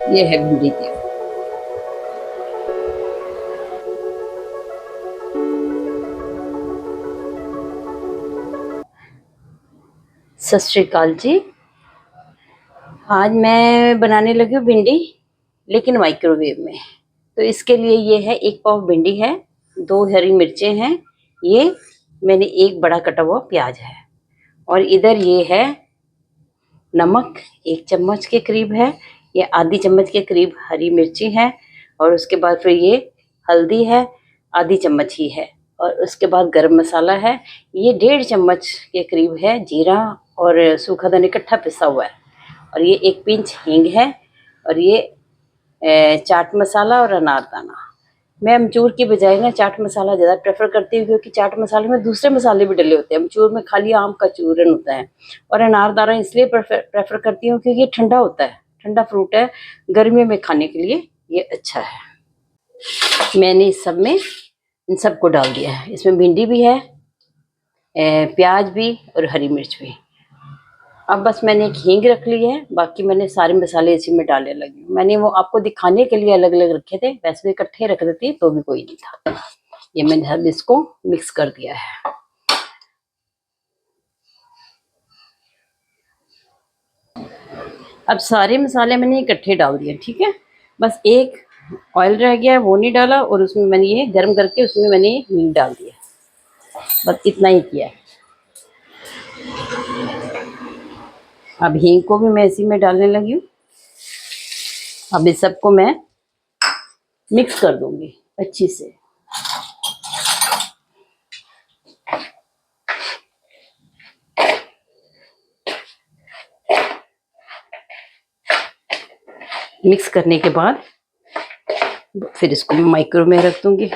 ये है भिंडी की। सत श्री अकाल जी। आज मैं बनाने लगी हूँ भिंडी, लेकिन माइक्रोवेव में। तो इसके लिए ये है, 1 पाव भिंडी है, 2 हरी मिर्चें हैं, ये मैंने 1 बड़ा कटा हुआ प्याज है, और इधर ये है नमक 1 चम्मच के करीब है, ये आधी चम्मच के करीब हरी मिर्ची है, और उसके बाद फिर ये हल्दी है, आधी चम्मच ही है, और उसके बाद गरम मसाला है, ये 1.5 चम्मच के करीब है जीरा, और सूखा धनिया इकट्ठा पिसा हुआ है, और ये 1 पिंच हींग है, और ये चाट मसाला और अनारदाना। मैं अमचूर की बजाय ना चाट मसाला ज़्यादा प्रेफर करती हूँ, क्योंकि चाट मसाले में दूसरे मसाले भी डले होते हैं, अमचूर में खाली आम का चूरन होता है। और अनारदाना इसलिए प्रेफर करती हूँ क्योंकि ये ठंडा होता है, ठंडा फ्रूट है, गर्मियों में खाने के लिए ये अच्छा है। मैंने इस सब में इन सबको डाल दिया है। इसमें भिंडी भी है, प्याज भी, और हरी मिर्च भी। अब बस मैंने एक हींग रख ली है, बाकी मैंने सारे मसाले इसी में डालने लगी हूँ। मैंने वो आपको दिखाने के लिए अलग अलग रखे थे, वैसे भी इकट्ठे रख देती तो भी कोई नहीं था। ये मैंने अब इसको मिक्स कर दिया है। अब सारे मसाले मैंने इकट्ठे डाल दिए, ठीक है। बस एक ऑयल रह गया है, वो नहीं डाला, और उसमें मैंने ये गर्म करके उसमें मैंने हींग डाल दिया। बस इतना ही किया है। अब हींग को भी मैं इसी में डालने लगी हूँ। अब इस सबको मैं मिक्स कर दूंगी अच्छी से। मिक्स करने के बाद फिर इसको मैं माइक्रो में रख दूंगी।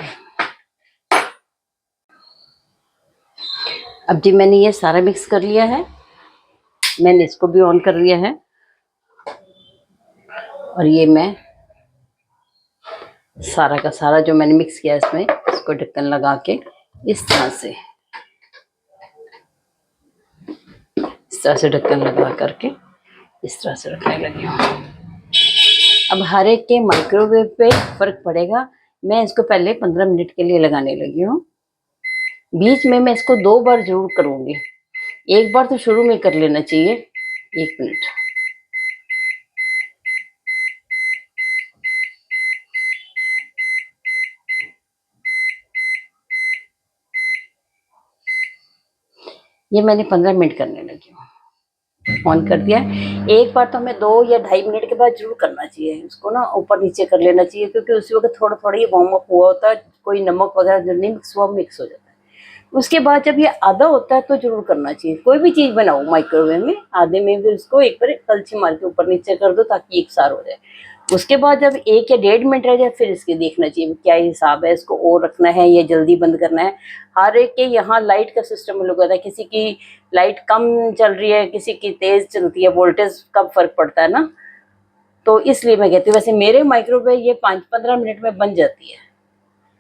अब जी मैंने ये सारा मिक्स कर लिया है, मैंने इसको भी ऑन कर लिया है, और ये मैं सारा का सारा जो मैंने मिक्स किया इसमें, इसको ढक्कन लगा के इस तरह से ढक्कन लगा करके इस तरह से रखने लगी हूँ। अब हर एक के माइक्रोवेव पे फर्क पड़ेगा। मैं इसको पहले 15 मिनट के लिए लगाने लगी हूँ। बीच में मैं इसको 2 बार जरूर करूँगी। एक बार तो शुरू में कर लेना चाहिए। 1 मिनट। ये मैंने 15 मिनट करने लगी हूँ। ऑन कर दिया। एक बार तो हमें 2 या 2.5 मिनट के बाद जरूर करना चाहिए, इसको ना ऊपर नीचे कर लेना चाहिए, क्योंकि उसी वक्त थोड़ा थोड़ा ये वार्म अप हुआ होता है, कोई नमक वगैरह जो नहीं मिक्स हुआ मिक्स हो जाता है। उसके बाद जब ये आधा होता है तो जरूर करना चाहिए। कोई भी चीज़ बनाओ माइक्रोवेव में, आधे में भी उसको एक बार कलछी मार के ऊपर नीचे कर दो ताकि एक सार हो जाए। उसके बाद जब 1 या 1.5 मिनट रह जाए फिर इसके देखना चाहिए क्या हिसाब है, इसको और रखना है या जल्दी बंद करना है। हर एक के यहाँ लाइट का सिस्टम अलग होता है, किसी की लाइट कम चल रही है, किसी की तेज चलती है, वोल्टेज का फर्क पड़ता है ना। तो इसलिए मैं कहती हूँ, वैसे मेरे माइक्रोवेव ये 5-15 मिनट में बन जाती है।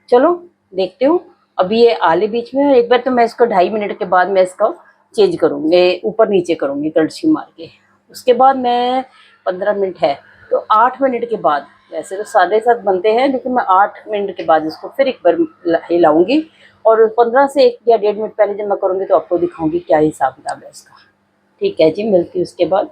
चलो देखती हूँ। अभी ये आले बीच में, एक बार तो मैं इसको 2.5 मिनट के बाद मैं इसको चेंज करूँगी, ऊपर नीचे करूँगी कड़छी मार के। उसके बाद मैं 15 मिनट है तो 8 मिनट के बाद, वैसे तो 7:30 बनते हैं, लेकिन मैं 8 मिनट के बाद इसको फिर एक बार हिलाऊंगी, और 15 से 1 या 1.5 मिनट पहले जब मैं करूँगी तो आपको दिखाऊंगी क्या हिसाब किताब है इसका। ठीक है जी, मिलती हूँ उसके बाद।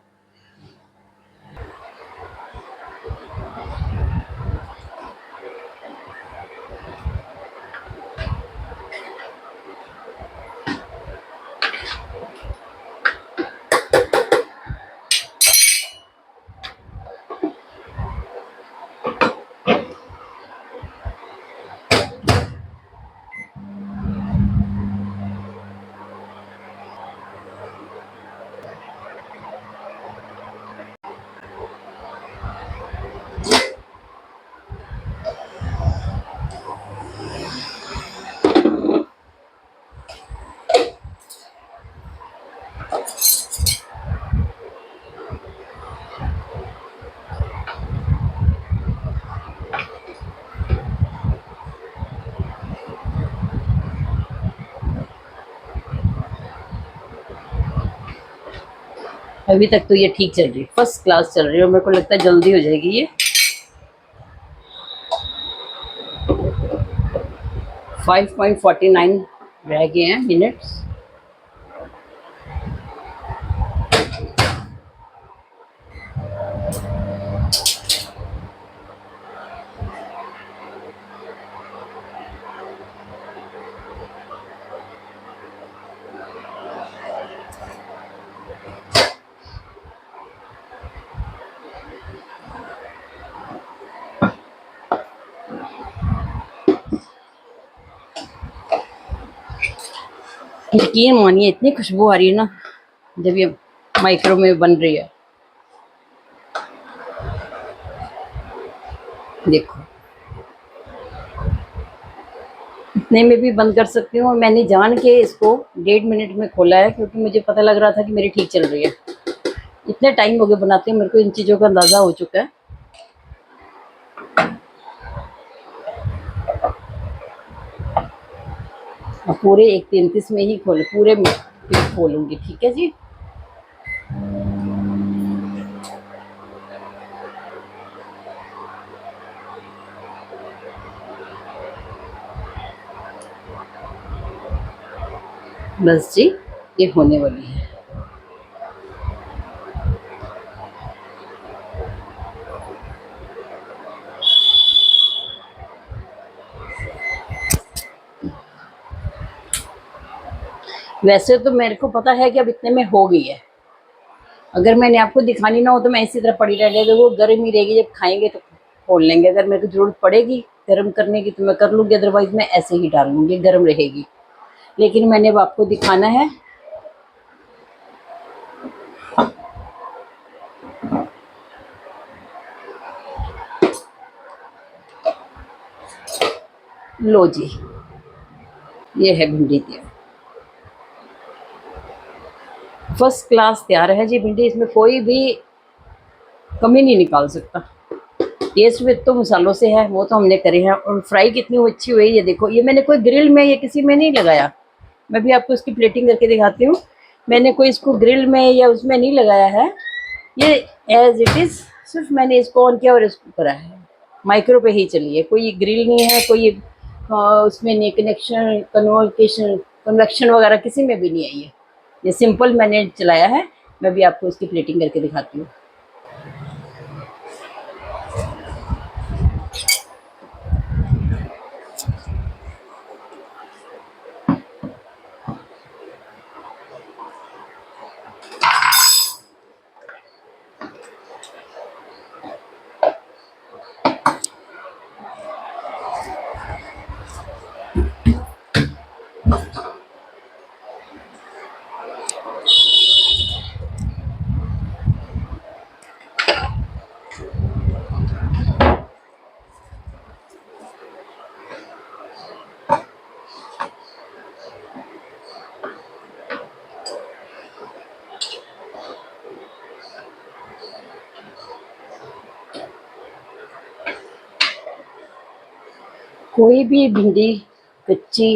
अभी तक तो ये ठीक चल रही है, फर्स्ट क्लास चल रही है, और मेरे को लगता है जल्दी हो जाएगी ये। 5.49 रह गए हैं मिनट्स। यकीन मानिए इतनी खुशबू आ रही है ना जब ये माइक्रो में बन रही है। देखो इतने में भी बंद कर सकती हूँ। मैंने जान के इसको 1.5 मिनट में खोला है क्योंकि मुझे पता लग रहा था कि मेरी ठीक चल रही है। इतने टाइम हो गए बनाते हैं, मेरे को इन चीज़ों का अंदाज़ा हो चुका है। अब पूरे 1:33 में ही पूरे में खोलूँगी, ठीक है जी। बस जी ये होने वाली है। वैसे तो मेरे को पता है कि अब इतने में हो गई है। अगर मैंने आपको दिखानी ना हो तो मैं इसी तरह पड़ी रह जाएगी, वो गर्म ही रहेगी, जब खाएंगे तो खोल लेंगे। अगर मेरे को जरूरत पड़ेगी गर्म करने की तो मैं कर लूँगी, अदरवाइज मैं ऐसे ही डाल लूँगी, गर्म रहेगी। लेकिन मैंने अब आपको दिखाना है। लो जी ये है भिंडी तैयार, फर्स्ट क्लास तैयार है जी भिंडी। इसमें कोई भी कमी नहीं निकाल सकता। टेस्ट में तो मसालों से है, वो तो हमने करे हैं। और फ्राई कितनी अच्छी हुई ये देखो। ये मैंने कोई ग्रिल में या किसी में नहीं लगाया। मैं भी आपको इसकी प्लेटिंग करके दिखाती हूँ। मैंने कोई इसको ग्रिल में या उसमें नहीं लगाया है, ये एज इट इज़ सिर्फ मैंने इसको ऑन किया और इसको करा है। माइक्रो पे ही चली है, कोई ग्रिल नहीं है, कोई उसमें नहीं कनेक्शन कन्वेक्शन वगैरह किसी में भी नहीं आई है। ये सिंपल मैंने चलाया है। मैं भी आपको इसकी प्लेटिंग करके दिखाती हूँ। कोई भी भिंडी कच्ची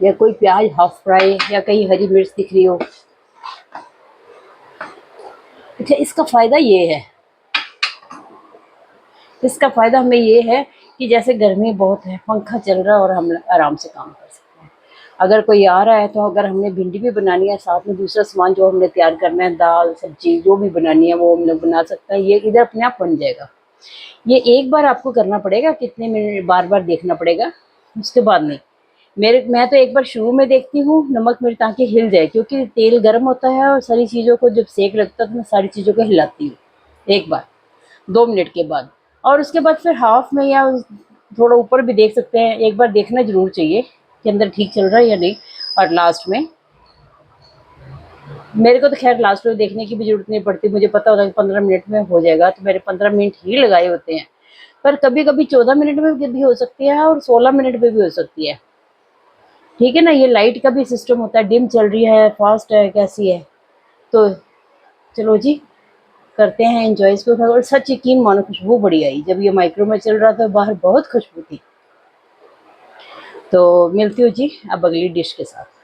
या कोई प्याज हाफ फ्राई या कहीं हरी मिर्च दिख रही हो, अच्छा इसका फ़ायदा ये है, इसका फ़ायदा हमें ये है कि जैसे गर्मी बहुत है, पंखा चल रहा है और हम आराम से काम कर सकते हैं। अगर कोई आ रहा है तो अगर हमने भिंडी भी बनानी है, साथ में दूसरा सामान जो हमने तैयार करना है, दाल सब्जी जो भी बनानी है वो हम लोग बना सकते हैं। ये इधर अपने आप बन जाएगा। ये एक बार आपको करना पड़ेगा, कितने मिनट बार बार देखना पड़ेगा, उसके बाद नहीं। मैं तो एक बार शुरू में देखती हूँ नमक मिर्च ताकि हिल जाए, क्योंकि तेल गर्म होता है और सारी चीज़ों को जब सेक लगता है तो मैं सारी चीज़ों को हिलाती हूँ एक बार 2 मिनट के बाद। और उसके बाद फिर हाफ में या थोड़ा ऊपर भी देख सकते हैं। एक बार देखना ज़रूर चाहिए कि अंदर ठीक चल रहा है या नहीं। और लास्ट में मेरे को तो खैर लास्ट में देखने की भी ज़रूरत नहीं पड़ती, मुझे पता होता है कि 15 मिनट में हो जाएगा, तो मेरे 15 मिनट ही लगाए होते हैं। पर कभी कभी 14 मिनट में भी हो सकती है और 16 मिनट में भी हो सकती है। ठीक है ना। ये लाइट का भी सिस्टम होता है, डिम चल रही है, फास्ट है, कैसी है। तो चलो जी करते हैं एंजॉय इसको। और सच यकीन मानो खुशबू बड़ी आई जब ये माइक्रो में चल रहा था, बाहर बहुत खुशबू थी। तो मिलती हूँ जी अब अगली डिश के साथ।